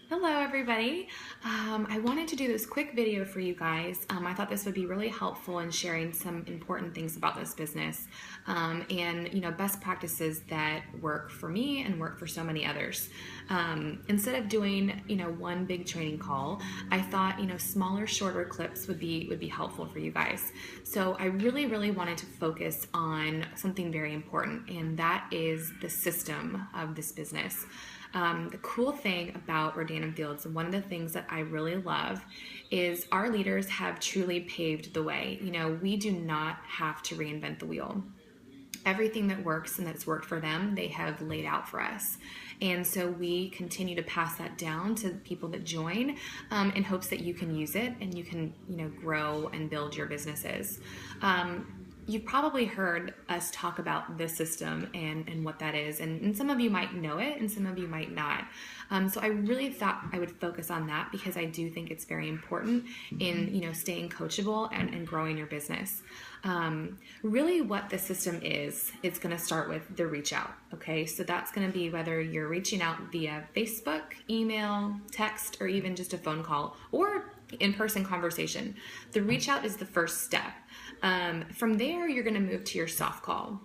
Hello everybody. I wanted to do this quick video for you guys. I thought this would be really helpful in sharing some important things about this business and best practices that work for me and work for so many others. Instead of doing one big training call, I thought smaller, shorter clips would be helpful for you guys. So I really wanted to focus on something very important, and that is the system of this business. The cool thing about Rodan Fields, and one of the things that I really love, is our leaders have truly paved the way. We do not have to reinvent the wheel. Everything that works and that's worked for them, they have laid out for us. And so we continue to pass that down to people that join in hopes that you can use it and you can grow and build your businesses. You've probably heard us talk about this system and what that is, and some of you might know it and some of you might not. So I really thought I would focus on that because I do think it's very important in staying coachable and growing your business. Really what the system is, it's going to start with the reach out. Okay, so that's going to be whether you're reaching out via Facebook, email, text, or even just a phone call or in-person conversation. The reach out is the first step. From there, you're going to move to your soft call.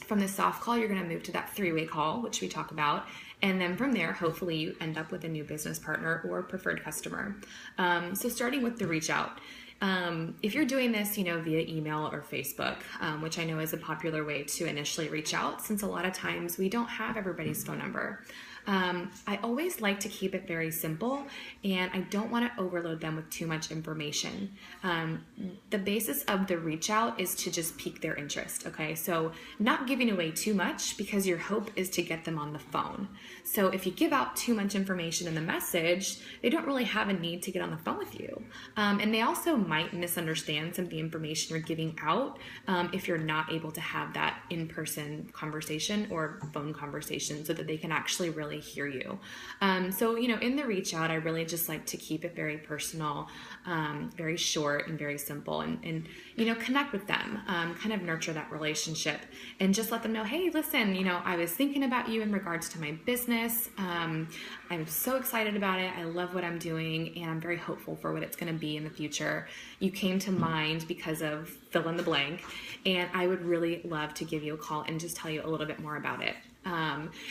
From the soft call, you're going to move to that three-way call, which we talk about. And then from there, hopefully you end up with a new business partner or preferred customer. So starting with the reach out. If you're doing this, via email or Facebook, which I know is a popular way to initially reach out, since a lot of times we don't have everybody's phone number. I always like to keep it very simple, and I don't want to overload them with too much information. The basis of the reach out is to just pique their interest, okay? So not giving away too much, because your hope is to get them on the phone. So if you give out too much information in the message, they don't really have a need to get on the phone with you. And they also might misunderstand some of the information you're giving out if you're not able to have that in-person conversation or phone conversation so that they can actually really hear you. So in the reach out, I really just like to keep it very personal, very short and very simple, and connect with them, kind of nurture that relationship and just let them know, hey, listen, I was thinking about you in regards to my business. I'm so excited about it. I love what I'm doing, and I'm very hopeful for what it's going to be in the future. You came to mind because of fill in the blank, and I would really love to give you a call and just tell you a little bit more about it.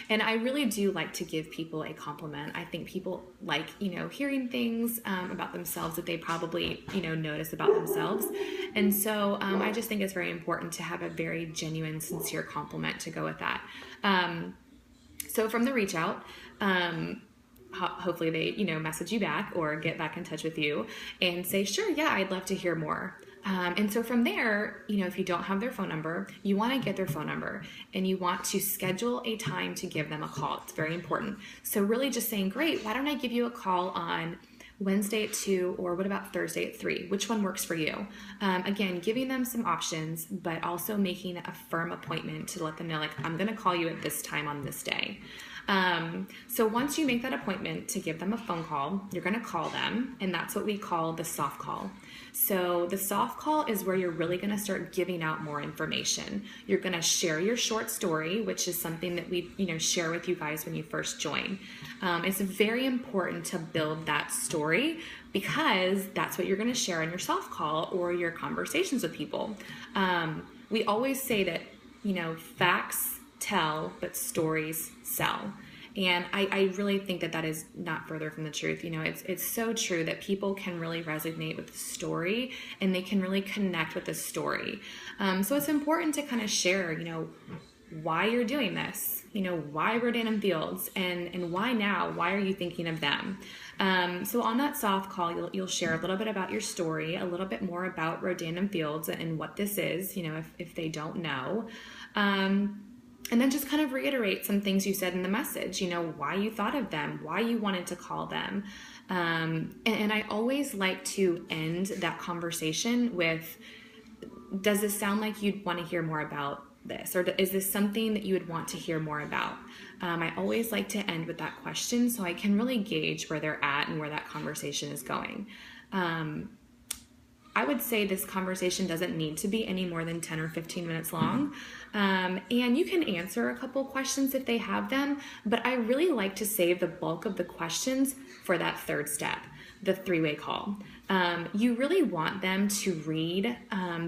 And I really do like to give people a compliment. I think people like, hearing things about themselves that they probably, notice about themselves. And so I just think it's very important to have a very genuine, sincere compliment to go with that. So from the reach out, hopefully they, message you back or get back in touch with you and say, sure, yeah, I'd love to hear more. And so from there, if you don't have their phone number, you want to get their phone number and you want to schedule a time to give them a call. It's very important. So really just saying, great, why don't I give you a call on Wednesday at 2, or what about Thursday at 3? Which one works for you? Again, giving them some options, but also making a firm appointment to let them know, like, I'm going to call you at this time on this day. So once you make that appointment to give them a phone call, you're going to call them, and that's what we call the soft call. So the soft call is where you're really going to start giving out more information. You're going to share your short story, which is something that we, share with you guys when you first join. It's very important to build that story because that's what you're going to share in your soft call or your conversations with people. We always say that, facts tell, but stories sell. And I really think that that is not further from the truth. It's so true that people can really resonate with the story and they can really connect with the story. So it's important to kind of share, why you're doing this, why Rodan Fields and why now, why are you thinking of them? So on that soft call, you'll share a little bit about your story, a little bit more about Rodan Fields and what this is, if they don't know. And then just kind of reiterate some things you said in the message, why you thought of them, why you wanted to call them. And I always like to end that conversation with, does this sound like you'd want to hear more about this? Or is this something that you would want to hear more about? I always like to end with that question so I can really gauge where they're at and where that conversation is going. I would say this conversation doesn't need to be any more than 10 or 15 minutes long. And you can answer a couple questions if they have them, but I really like to save the bulk of the questions for that third step, the three-way call. You really want them to read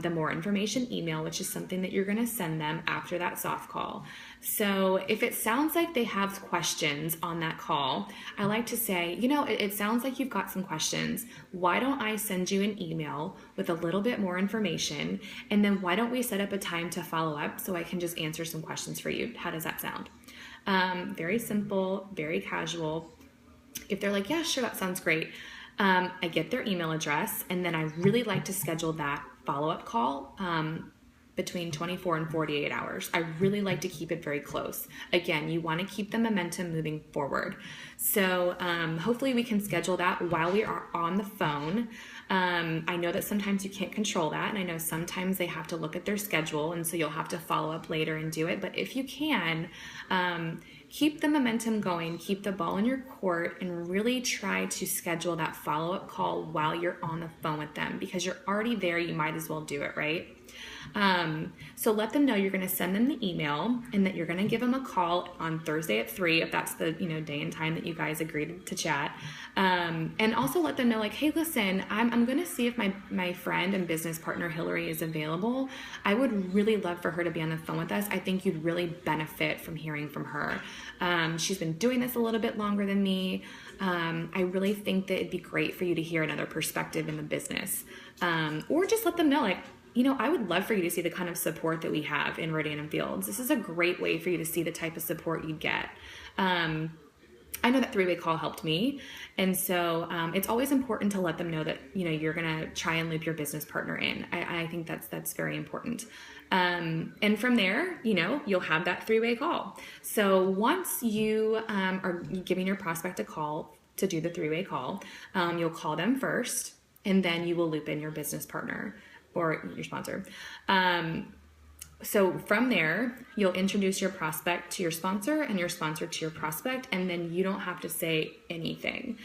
the more information email, which is something that you're going to send them after that soft call. So if it sounds like they have questions on that call, I like to say, you know, it sounds like you've got some questions. Why don't I send you an email with a little bit more information? And then why don't we set up a time to follow up so I can just answer some questions for you? How does that sound? Very simple, very casual. If they're like, yeah, sure, that sounds great. I get their email address, and then I really like to schedule that follow-up call between 24 and 48 hours. I really like to keep it very close. Again, you want to keep the momentum moving forward. So hopefully we can schedule that while we are on the phone. I know that sometimes you can't control that, and I know sometimes they have to look at their schedule, and so you'll have to follow up later and do it. But if you can, keep the momentum going, keep the ball in your court, and really try to schedule that follow-up call while you're on the phone with them, because you're already there. You might as well do it, right? So let them know you're going to send them the email and that you're going to give them a call on Thursday at 3, if that's the day and time that you guys agreed to chat. And also let them know, like, hey, listen, I'm going to see if my friend and business partner Hillary is available. I would really love for her to be on the phone with us. I think you'd really benefit from hearing from her. She's been doing this a little bit longer than me. I really think that it'd be great for you to hear another perspective in the business. Or just let them know, like, I would love for you to see the kind of support that we have in Rodan Fields. This is a great way for you to see the type of support you'd get. I know that three-way call helped me. And so it's always important to let them know that, you're going to try and loop your business partner in. I think that's very important. And from there, you'll have that three-way call. So once you are giving your prospect a call to do the three-way call, you'll call them first, and then you will loop in your business partner or your sponsor. So from there, you'll introduce your prospect to your sponsor and your sponsor to your prospect, and then you don't have to say anything.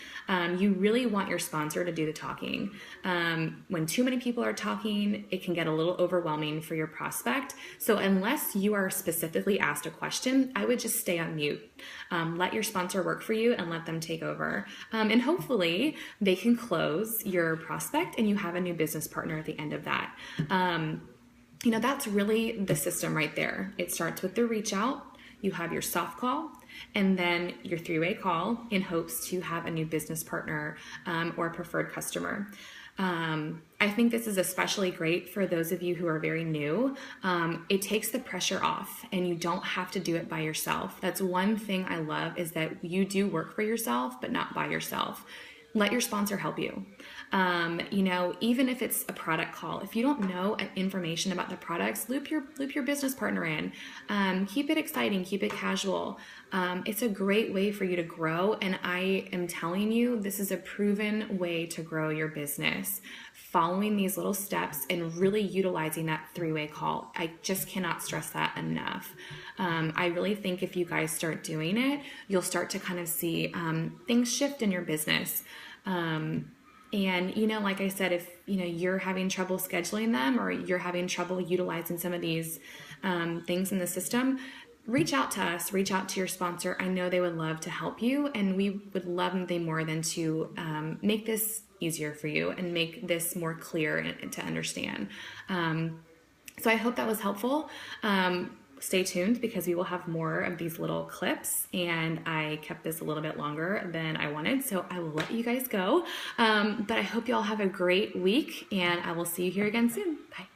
You really want your sponsor to do the talking. When too many people are talking, it can get a little overwhelming for your prospect. So unless you are specifically asked a question, I would just stay on mute. Let your sponsor work for you and let them take over. And hopefully they can close your prospect and you have a new business partner at the end of that. That's really the system right there. It starts with the reach out, you have your soft call, and then your three-way call in hopes to have a new business partner or a preferred customer. I think this is especially great for those of you who are very new. It takes the pressure off and you don't have to do it by yourself. That's one thing I love, is that you do work for yourself, but not by yourself. Let your sponsor help you. Even if it's a product call, if you don't know information about the products, loop your business partner in. Keep it exciting, keep it casual. It's a great way for you to grow, and I am telling you, this is a proven way to grow your business. Following these little steps and really utilizing that three-way call. I just cannot stress that enough. I really think if you guys start doing it, you'll start to kind of see things shift in your business. And, like I said, if, you're having trouble scheduling them, or you're having trouble utilizing some of these things in the system, reach out to us, reach out to your sponsor. I know they would love to help you, and we would love nothing more than to make this easier for you and make this more clear and to understand. So I hope that was helpful. Stay tuned, because we will have more of these little clips, and I kept this a little bit longer than I wanted, so I will let you guys go. But I hope you all have a great week, and I will see you here again soon. Bye.